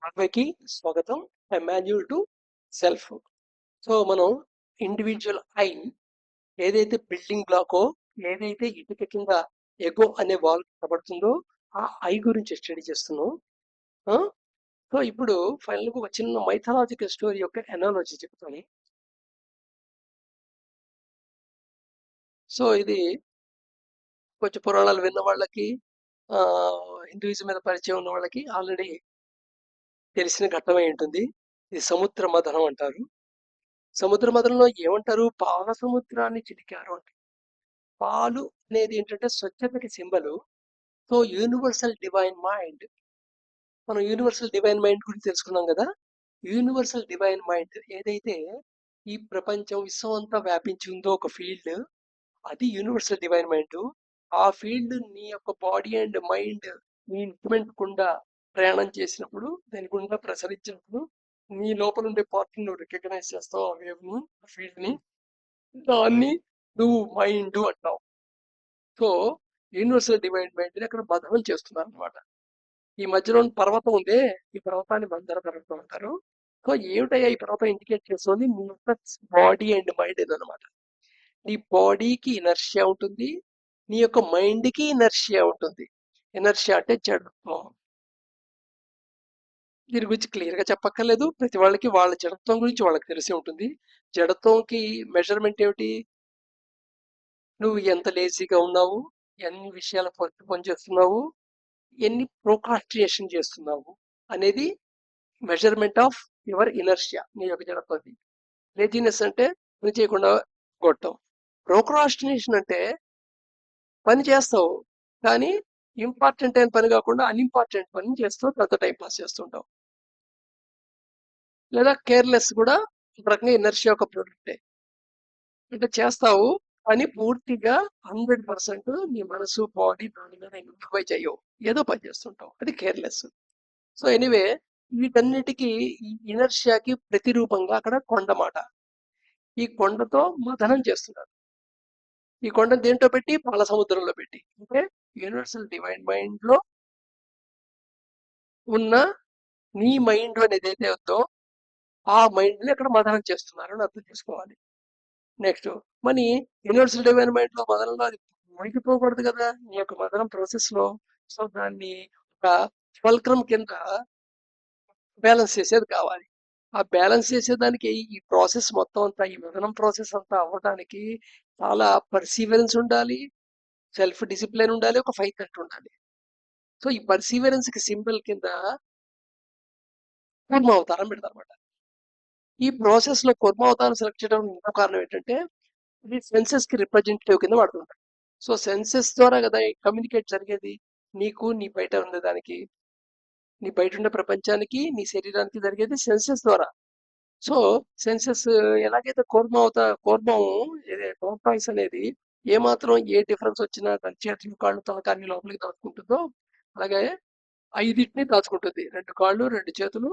అందరికీ స్వాగతం. Manual to self. So మనం ఇండివిజువల్ ఐ ఏదైతే బిల్డింగ్ బ్లాకో, ఏదైతే ఇటుక కింద ఎగో అనే వాల్ కనబడుతుందో ఆ ఐ గురించి స్టడీ చేస్తున్నాం. ఆ? సో ఇప్పుడు ఫైనల్ ఒక చిన్న మైథాలజికల్ స్టోరీ యొక్క ఎనాలజీ చెప్తాను. సో ఇది కొంచెం పురాణాలు విన్న వాళ్ళకి, హిందూయిజం మీద పరిచయం ఉన్న వాళ్ళకి ఆల్రెడీ తెలిసిన ఘట్టమై ఉంటుంది. ఇది సముద్ర మథనం అంటారు. సముద్ర మథనంలో ఏమంటారు? పాల సముద్రాన్ని చిలికారు అంటారు. పాలు అనేది ఏంటంటే స్వచ్ఛతకి symbol. So universal divine mind, మనం యూనివర్సల్ డివైన్ మైండ్ గురించి తెలుసుకున్నాం కదా. యూనివర్సల్ డివైన్ మైండ్ ఏదైతే ఈ ప్రపంచం విశ్వం అంతా వ్యాపించి ఉందో ఒక ఫీల్డ్, అది యూనివర్సల్ డివైన్ మైండ్. ఆ ఫీల్డ్ నీ యొక్క బాడీ అండ్ మైండ్ నీ ఇన్స్ట్రుమెంట్ గుండా ప్రయాణం చేసినప్పుడు, దాని గుండా ప్రసరించినప్పుడు నీ లోపల ఉండే పార్ట్ నువ్వు రికగ్నైజ్ చేస్తావు. ఆ వేవ్ ని, ఆ ఫీల్డ్ ని, దాన్ని నువ్వు మైండ్ అంటావు. సో యూనివర్సల్ డివైన్ మైండ్ ని అక్కడ బదనం చేస్తున్నారు అనమాట. ఈ మధ్యలో ఉన్న పర్వతం ఉందే, ఈ పర్వతాన్ని బందర పర్వతం అంటారు. సో ఏమిటయ్యా ఈ పర్వతం ఇండికేట్ చేస్తుంది? నీ యొక్క బాడీ అండ్ మైండ్ ఇదనమాట. నీ బాడీకి ఇనర్షియా ఉంటుంది, నీ యొక్క మైండ్ కి ఇనర్షియా ఉంటుంది. ఇనర్షియా అంటే జడత్వం. దీని గురించి క్లియర్ గా చెప్పక్కర్లేదు, ప్రతి వాళ్ళకి వాళ్ళ జడత్వం గురించి వాళ్ళకి తెలిసి ఉంటుంది. జడత్వంకి మెజర్మెంట్ ఏమిటి? నువ్వు ఎంత లేజీగా ఉన్నావు, ఎన్ని విషయాలు పని చేస్తున్నావు, ఎన్ని ప్రోకాస్టినేషన్ చేస్తున్నావు అనేది మెజర్మెంట్ ఆఫ్ యువర్ ఇనర్షియా, నీ యొక్క జడత్వం. లేజినెస్ అంటే పని చేయకుండా కొట్టం. ప్రోక్రాస్టినేషన్ అంటే పని చేస్తావు కానీ ఇంపార్టెంట్ అయిన పని కాకుండా అన్ఇంపార్టెంట్ పని చేస్తూ పెద్ద టైం పాస్ చేస్తుంటావు. లేదా కేర్లెస్ కూడా ఒక రకంగా ఇనర్షియా ఒక ప్రొడక్టే. అంటే చేస్తావు పని పూర్తిగా 100% నీ మనసు బాడీ దాని మీద ఇంప్రూవ్ చేయవు, ఏదో పని చేస్తుంటావు, అది కేర్లెస్. సో ఎనీవే, వీటన్నిటికీ ఈ ఇనర్షియాకి ప్రతిరూపంగా అక్కడ కొండ మాట. ఈ కొండతో మథనం చేస్తున్నారు. ఈ కొండను దేంట్లో పెట్టి? పాల సముద్రంలో పెట్టి. అంటే యూనివర్సల్ డివైన్ మైండ్ లో ఉన్న నీ మైండ్ అనేది ఏదైతే ఉందో ఆ మైండ్ ని అక్కడ మథనం చేస్తున్నారు అని అర్థం చేసుకోవాలి. నెక్స్ట్, మరి యూనివర్సల్ డివైన్ మైండ్ లో మదనంలో అది మునిగిపోకూడదు కదా నీ యొక్క మదనం ప్రాసెస్ లో. సో దాన్ని ఒక ఫల్క్రమ్ కింద బ్యాలెన్స్ చేసేది కావాలి. ఆ బ్యాలెన్స్ చేసేదానికి ఈ ప్రాసెస్ మొత్తం అంతా, ఈ మదనం ప్రాసెస్ అంతా అవ్వడానికి చాలా పర్సీవరెన్స్ ఉండాలి, సెల్ఫ్ డిసిప్లిన్ ఉండాలి, ఒక ఫైట్ అంటూ ఉండాలి. సో ఈ పర్సీవరెన్స్ కి సింబల్ కింద కూర్మ అవతారం పెడతారు అనమాట. ఈ ప్రాసెస్ లో కూర్మ అవతారం సెలెక్ట్ చేయడం ఇంకో కారణం ఏంటంటే, ఇది సెన్సెస్ కి రిప్రజెంటేటివ్ కింద వాడుతుంటారు. సో సెన్సెస్ ద్వారా కదా కమ్యూనికేట్ జరిగేది, నీకు నీ బయట ఉండే దానికి, నీ బయట ఉండే ప్రపంచానికి, నీ శరీరానికి జరిగేది సెన్సెస్ ద్వారా. సో సెన్సెస్ ఎలాగైతే కూర్మం టోర్టాయిస్ అనేది ఏమాత్రం ఏ డిఫరెన్స్ వచ్చినా దాని చేతులు కాళ్ళు తలకాన్ని లోపలికి దాచుకుంటుందో, అలాగే ఐదింటిని దాచుకుంటుంది, 2 కాళ్ళు 2 చేతులు.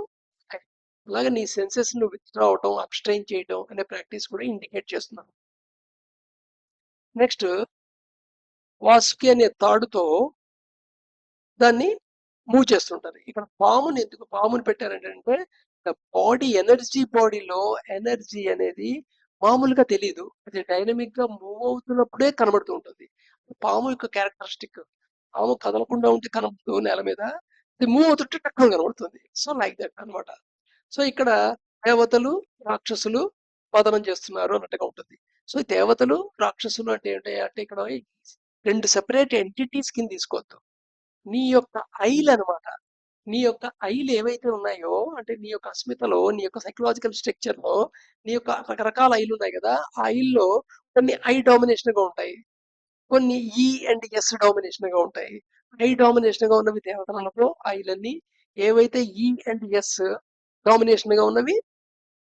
అలాగే నీ సెన్సెస్ ను విత్డ్రా అవటం, అబ్స్ట్రైన్ చేయటం అనే ప్రాక్టీస్ కూడా ఇండికేట్ చేస్తున్నాను. నెక్స్ట్, వాసుకి అనే తాడుతో దాన్ని మూవ్ చేస్తుంటారు. ఇక్కడ పాముని పెట్టారంటే బాడీ ఎనర్జీ, బాడీలో ఎనర్జీ అనేది మామూలుగా తెలియదు, అది డైనమిక్ గా మూవ్ అవుతున్నప్పుడే కనబడుతూ ఉంటుంది. పాము యొక్క క్యారెక్టరిస్టిక్, పాము కదలకుండా ఉంటే కనబడుతూ నేల మీద, అది మూవ్ అవుతుంటే టక్కున కనబడుతుంది. సో లైక్ దట్ అన్నమాట. సో ఇక్కడ దేవతలు రాక్షసులు పతనం చేస్తున్నారు అన్నట్టుగా ఉంటుంది. సో ఈ దేవతలు రాక్షసులు అంటే ఏంటి అంటే, ఇక్కడ 2 సెపరేట్ ఎంటిటీస్ కింద తీసుకోవద్దు. నీ యొక్క ఐలు అనమాట. నీ యొక్క ఐలు ఏవైతే ఉన్నాయో, అంటే నీ యొక్క అస్మితలో, నీ యొక్క సైకలాజికల్ స్ట్రక్చర్ లో నీ యొక్క రకరకాల ఐలు ఉన్నాయి కదా. ఆ ఐల్లో కొన్ని ఐ డామినేషన్ గా ఉంటాయి, కొన్ని ఈ అండ్ ఎస్ డామినేషన్ గా ఉంటాయి. ఐ డామినేషన్ గా ఉన్నవి దేవతలలో ఐలన్నీ, ఏవైతే ఈ అండ్ ఎస్ డామినేషన్ గా ఉన్నవి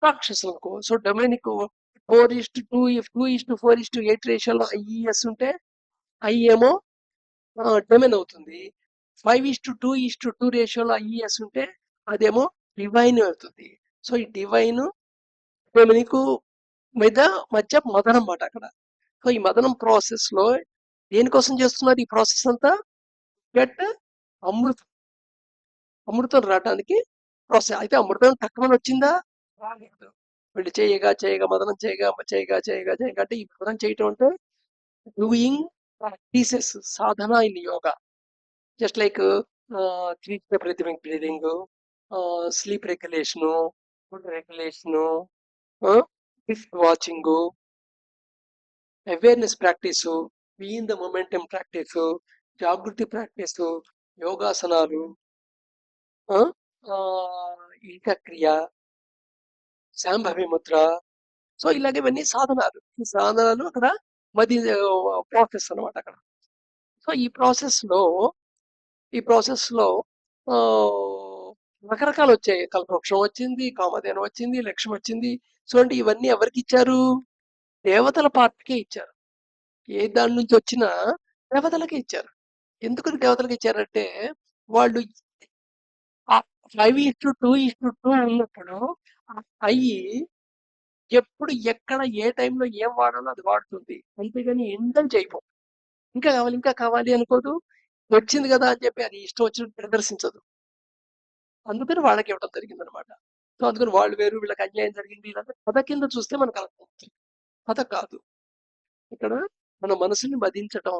రాక్షసులకు. సో డొమైనిక్ 4:2, 2:4:8 రేషియోలో ఐఈఎస్ ఉంటే ఐ ఏమో డొమైన్ అవుతుంది. 5:2:2 రేషియోలో ఐఈఎస్ ఉంటే అదేమో డివైన్ అవుతుంది. సో ఈ డివైన్ డొమినిక్ మధ్య మదనం అన్నమాట అక్కడ. సో ఈ మదనం ప్రాసెస్ లో దేనికోసం చేస్తున్నారు ఈ ప్రాసెస్ అంతా? గట్ అమృతం, అమృతం రావడానికి ప్రాసెస్. అయితే అమృతం టక్కుమని వచ్చిందా? రాలేదు. వీళ్ళు చేయగా చేయగా మదనం చేయగా చేయగా చేయగా చేయగా అంటే ఈ మదనం చేయటం అంటే డూయింగ్ ప్రాక్టీసెస్ సాధన in yoga. Just like breathing, sleep regulation, food regulation, gift watching, awareness practice, be in the momentum practice, జాగృతి ప్రాక్టీసు, యోగాసనాలు, ఆ, ఆ, ఏకక్రియ, శాంభవి ముద్ర. సో ఇలాగ ఇవన్నీ సాధనాలు. ఈ సాధనాలు అక్కడ మది ప్రాసెస్ అన్నమాట అక్కడ. సో ఈ ప్రాసెస్ లో ఆ, రకరకాలు వచ్చాయి. కల్పవృక్షం వచ్చింది, కామధేను వచ్చింది, లక్ష్యం వచ్చింది. చూడండి ఇవన్నీ ఎవరికి ఇచ్చారు? దేవతల పార్టీకే ఇచ్చారు. ఏ దాని నుంచి వచ్చినా దేవతలకే ఇచ్చారు. ఎందుకు దేవతలకు ఇచ్చారంటే వాళ్ళు 5:2:2 ఉన్నప్పుడు ఆ అయ్యి ఎప్పుడు ఎక్కడ ఏ టైంలో ఏం వాడాలో అది వాడుతుంది. అంతేగాని ఇండల్జ్ అయిపోదు. ఇంకా కావాలి ఇంకా కావాలి అనుకోదు. వచ్చింది కదా అని చెప్పి అది ఇష్టం వచ్చినట్టు ప్రదర్శించదు. అందుకని వాళ్ళకి ఇవ్వడం జరిగిందనమాట. సో అందుకని వాళ్ళు వేరు, వీళ్ళకి అన్యాయం జరిగింది ఇదంతా కథ కింద చూస్తే మనకు అర్థమవుతుంది. కథ కాదు. ఇక్కడ మన మనసుని మదించటం,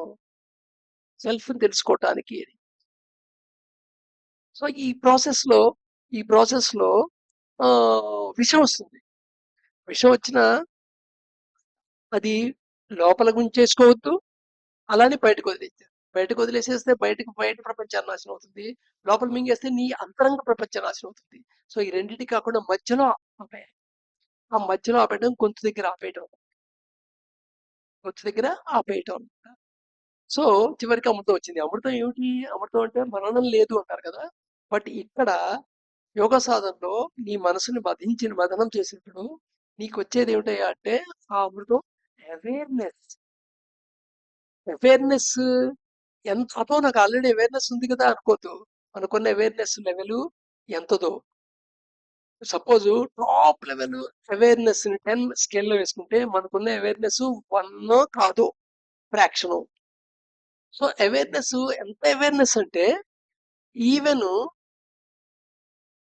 సెల్ఫ్ తెలుసుకోవటానికి. సో ఈ ప్రాసెస్ లో ఆ, విషం వస్తుంది. విషం వచ్చినా అది లోపల గుంచేసుకోవద్దు, అలానే బయటకు వదిలేసారు. బయటకు వదిలేసేస్తే బయట ప్రపంచాన్ని నాశనం అవుతుంది. లోపల మింగేస్తే నీ అంతరంగ ప్రపంచం నాశనం అవుతుంది. సో ఈ రెండింటి కాకుండా మధ్యలో ఆపేయాలి. ఆ మధ్యలో ఆపేయడం గొంతు దగ్గర ఆపేయడం. గొంతు దగ్గర ఆపేయటం అన్నమాట. సో చివరికి అమృతం వచ్చింది. అమృతం ఏమిటి? అమృతం అంటే మరణం లేదు అంటారు కదా. బట్ ఇక్కడ యోగ సాధనలో నీ మనసుని మదనం చేసినప్పుడు నీకు వచ్చేది ఏమిటయ్యా అంటే ఆ అమృతం అవేర్నెస్. అవేర్నెస్ ఎంత అదో నాకు ఆల్రెడీ అవేర్నెస్ ఉంది కదా అనుకోద్దు. అనుకున్న అవేర్నెస్ లెవెల్ ఎంతదో. సపోజ్ టాప్ లెవెల్ అవేర్నెస్ 10 స్కేల్లో వేసుకుంటే మనకున్న అవేర్నెస్ 1 కాదు, ఫ్రాక్షన్. సో అవేర్నెస్ ఎంత అవేర్నెస్ అంటే ఈవెన్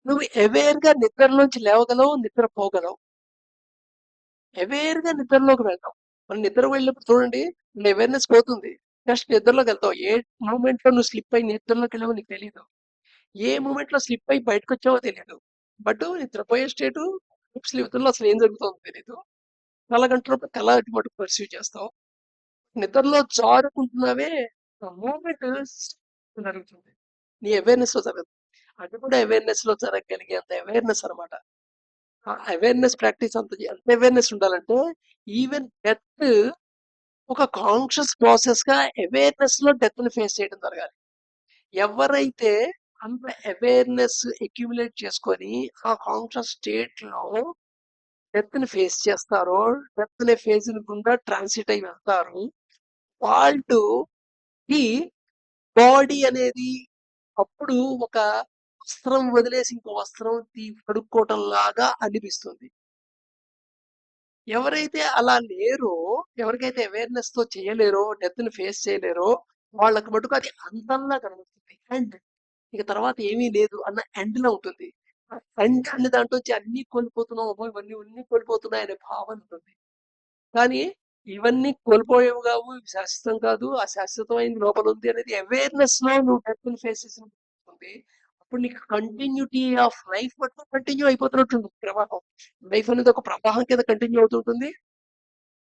నువ్వు అవేర్ గా నిద్రలోంచి లేవగలవు, నిద్రపోగలవు. అవేర్ గా నిద్రలోకి వెళ్తాం. మనం నిద్ర వెళ్ళినప్పుడు చూడండి అవేర్నెస్ పోతుంది. జస్ట్ నిద్రలోకి వెళ్తావు. ఏ మూమెంట్ లో నువ్వు స్లిప్ అయి నిద్రలోకి వెళ్ళావో నీకు తెలియదు. ఏ మూమెంట్ లో స్లిప్ అయి బయటకు వచ్చావో తెలియదు. బట్ నిద్రపోయే స్టేటు స్లిప్లో అసలు ఏం జరుగుతుందో తెలియదు. కలగంటలో కల మటుకు పర్సీవ్ చేస్తావు. నిద్రలో జారుకుంటున్నావే, మూమెంట్ జరుగుతుంది. నీ అవేర్నెస్ లో జరగదు. అది కూడా అవేర్నెస్ లో జరగగలిగేంత అవేర్నెస్ అనమాట. అవేర్నెస్ ప్రాక్టీస్ ఎంత అవేర్నెస్ ఉండాలంటే ఈవెన్ డెత్ ఒక కాన్షియస్ ప్రాసెస్ గా అవేర్నెస్ లో డెత్ ని ఫేస్ చేయడం జరగాలి. ఎవరైతే అంత అవేర్నెస్ అక్యుములేట్ చేసుకొని ఆ కాన్షియస్ స్టేట్ లో డెత్ ని ఫేస్ చేస్తారో, డెత్ అనే ఫేజ్ గుండా ట్రాన్సిట్ అయి వెళ్తారు, వాళ్ళు ఈ బాడీ అనేది అప్పుడు ఒక వస్త్రం వదిలేసి ఇంకో వస్త్రం కడుక్కోవటం లాగా అనిపిస్తుంది. ఎవరైతే అలా లేరో, ఎవరికైతే అవేర్నెస్ తో చేయలేరో, డెత్ ని ఫేస్ చేయలేరో, వాళ్ళకి మటుకు అది అంతంలా కనబడుతుంది. అండ్ ఇక తర్వాత ఏమీ లేదు అన్న ఎండ్ లో ఉంటుంది. ఎండ్ అనే దాంట్లో వచ్చి అన్ని కోల్పోతున్నాం, అబ్బో ఇవన్నీ కోల్పోతున్నాయి అనే భావన ఉంటుంది. కానీ ఇవన్నీ కోల్పోయేవి కావు, ఇవి శాశ్వతం కాదు, ఆ శాశ్వతమైంది లోపల ఉంది అనేది అవేర్నెస్ లో నువ్వు డెత్ ని ఫేస్ చేసినప్పుడు అప్పుడు నీకు కంటిన్యూటీ ఆఫ్ లైఫ్ మొత్తం కంటిన్యూ అయిపోతున్నట్టుంది. ప్రవాహం లైఫ్ అనేది ఒక ప్రవాహం కింద కంటిన్యూ అవుతుంటుంది.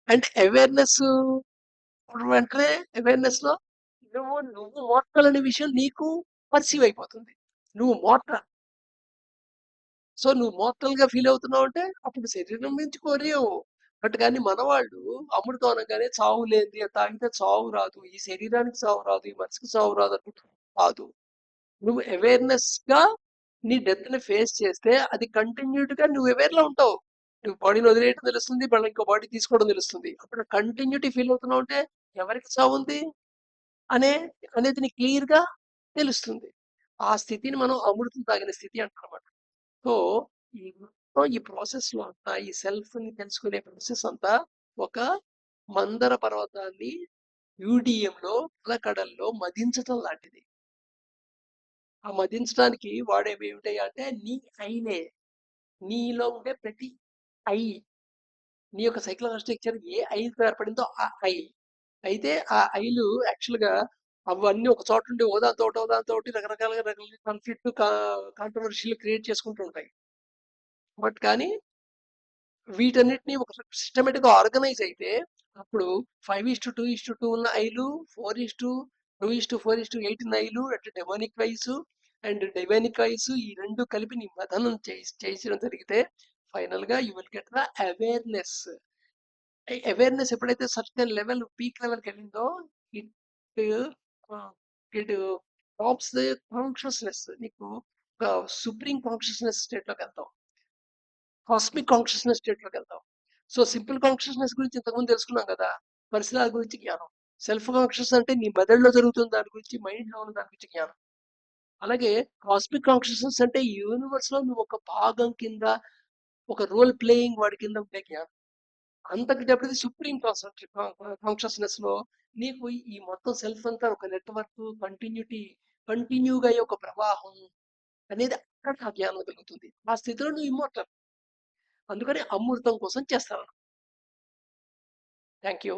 అండ్ అవేర్నెస్ వెంటనే అవేర్నెస్ లో నువ్వు మోర్టల్ అనే విషయం నీకు పర్సీవ్ అయిపోతుంది. నువ్వు మోర్టల్. సో నువ్వు మోర్టల్ గా ఫీల్ అవుతున్నావు అంటే అప్పుడు శరీరం నుంచి కోరేవు. బట్ కానీ మనవాళ్ళు అమృతం అనగానే చావు లేనిది, అది తాగితే చావు రాదు, ఈ శరీరానికి చావు రాదు, ఈ మనసుకి చావు రాదు అనుకుంటున్నావు. కాదు. నువ్వు అవేర్నెస్ గా నీ డెత్ ని ఫేస్ చేస్తే అది కంటిన్యూడ్ గా నువ్వు అవేర్ లో ఉంటావు. నువ్వు బాడీని వదిలేయడం తెలుస్తుంది, మళ్ళీ ఇంకో బాడీ తీసుకోవడం తెలుస్తుంది. అప్పుడు కంటిన్యూటీ ఫీల్ అవుతున్నావు అంటే ఎవరికి చావు ఉంది అనే అనేది నీకు క్లియర్ గా తెలుస్తుంది. ఆ స్థితిని మనం అమృతం తాగిన స్థితి అంటాం. సో ఈ ఈ ప్రాసెస్ లో అంతా, ఈ సెల్ఫ్ ని తెలుసుకునే ప్రాసెస్ అంతా ఒక మందర పర్వతాన్ని యూడిఎం లో కడల్లో మదించటం లాంటిది. ఆ మదించడానికి వాడేవి ఏమిటాయి అంటే నీ ఐనే, నీలో ఉండే ప్రతి ఐ, నీ యొక్క సైకలాజికల్ స్ట్రక్చర్ ఏ ఐతో ఏర్పడిందో ఆ ఐ. అయితే ఆ ఐలు యాక్చువల్‌గా అవన్నీ ఒక చోట ఉండి ఓదాంతోటి రకరకాలుగా కాన్ఫ్లిక్ట్ కాంట్రోవర్షియల్ క్రియేట్ చేసుకుంటూ ఉంటాయి. బట్ కానీ వీటన్నిటిని ఒక సిస్టమేటిక్‌గా ఆర్గనైజ్ అయితే అప్పుడు 5:2:2 ఉన్న ఐలు 4:2:4:8 ఉన్న ఐలు అంటే డెమోనిక్ వైస్ అండ్ డైవానిక్ వైస్ ఈ 2 కలిపి నీ మథనం చేయించడం జరిగితే ఫైనల్‌గా you will get the awareness. Awareness ఎప్పుడైతే సర్టెన్ లెవెల్ పీక్ లెవెల్‌కి వెళ్ళిందో it it tops the consciousness. నీకు ఒక సుప్రీం కాన్షియస్‌నెస్ స్టేట్‌లోకి వెళ్తావు. కాస్మిక్ కాన్షియస్‌నెస్ స్టేట్‌లోకి వెళ్తావు. సో, సింపుల్ కాన్షియస్‌నెస్ గురించి ఇంతకుముందు తెలుసుకున్నాం కదా! పరిసరాల గురించి జ్ఞానం. సెల్ఫ్ కాన్షియస్ అంటే నీ మెదడులో జరుగుతున్న దాని గురించి, మైండ్‌లో ఉన్న దాని గురించి జ్ఞానం. అలాగే కాస్మిక్ కాన్షియస్‌నెస్ అంటే యూనివర్స్‌లో నువ్వు ఒక భాగం కింద, ఒక రోల్ ప్లేయింగ్ వాడి కింద ఉండే జ్ఞానం. అంతటిటప్పటికి సుప్రీం కాన్షియస్‌నెస్‌లో నీకు ఈ మొత్తం సెల్ఫ్ అంతా ఒక నెట్‌వర్క్, కంటిన్యూగా అయ్యే ఒక ప్రవాహం అనేది అక్కడ ఆ జ్ఞానం కలుగుతుంది. ఆ స్థితిలో నువ్వు ఇమ్మోర్టల్. అందుకని అమృతం కోసం చేస్తాను. Thank you.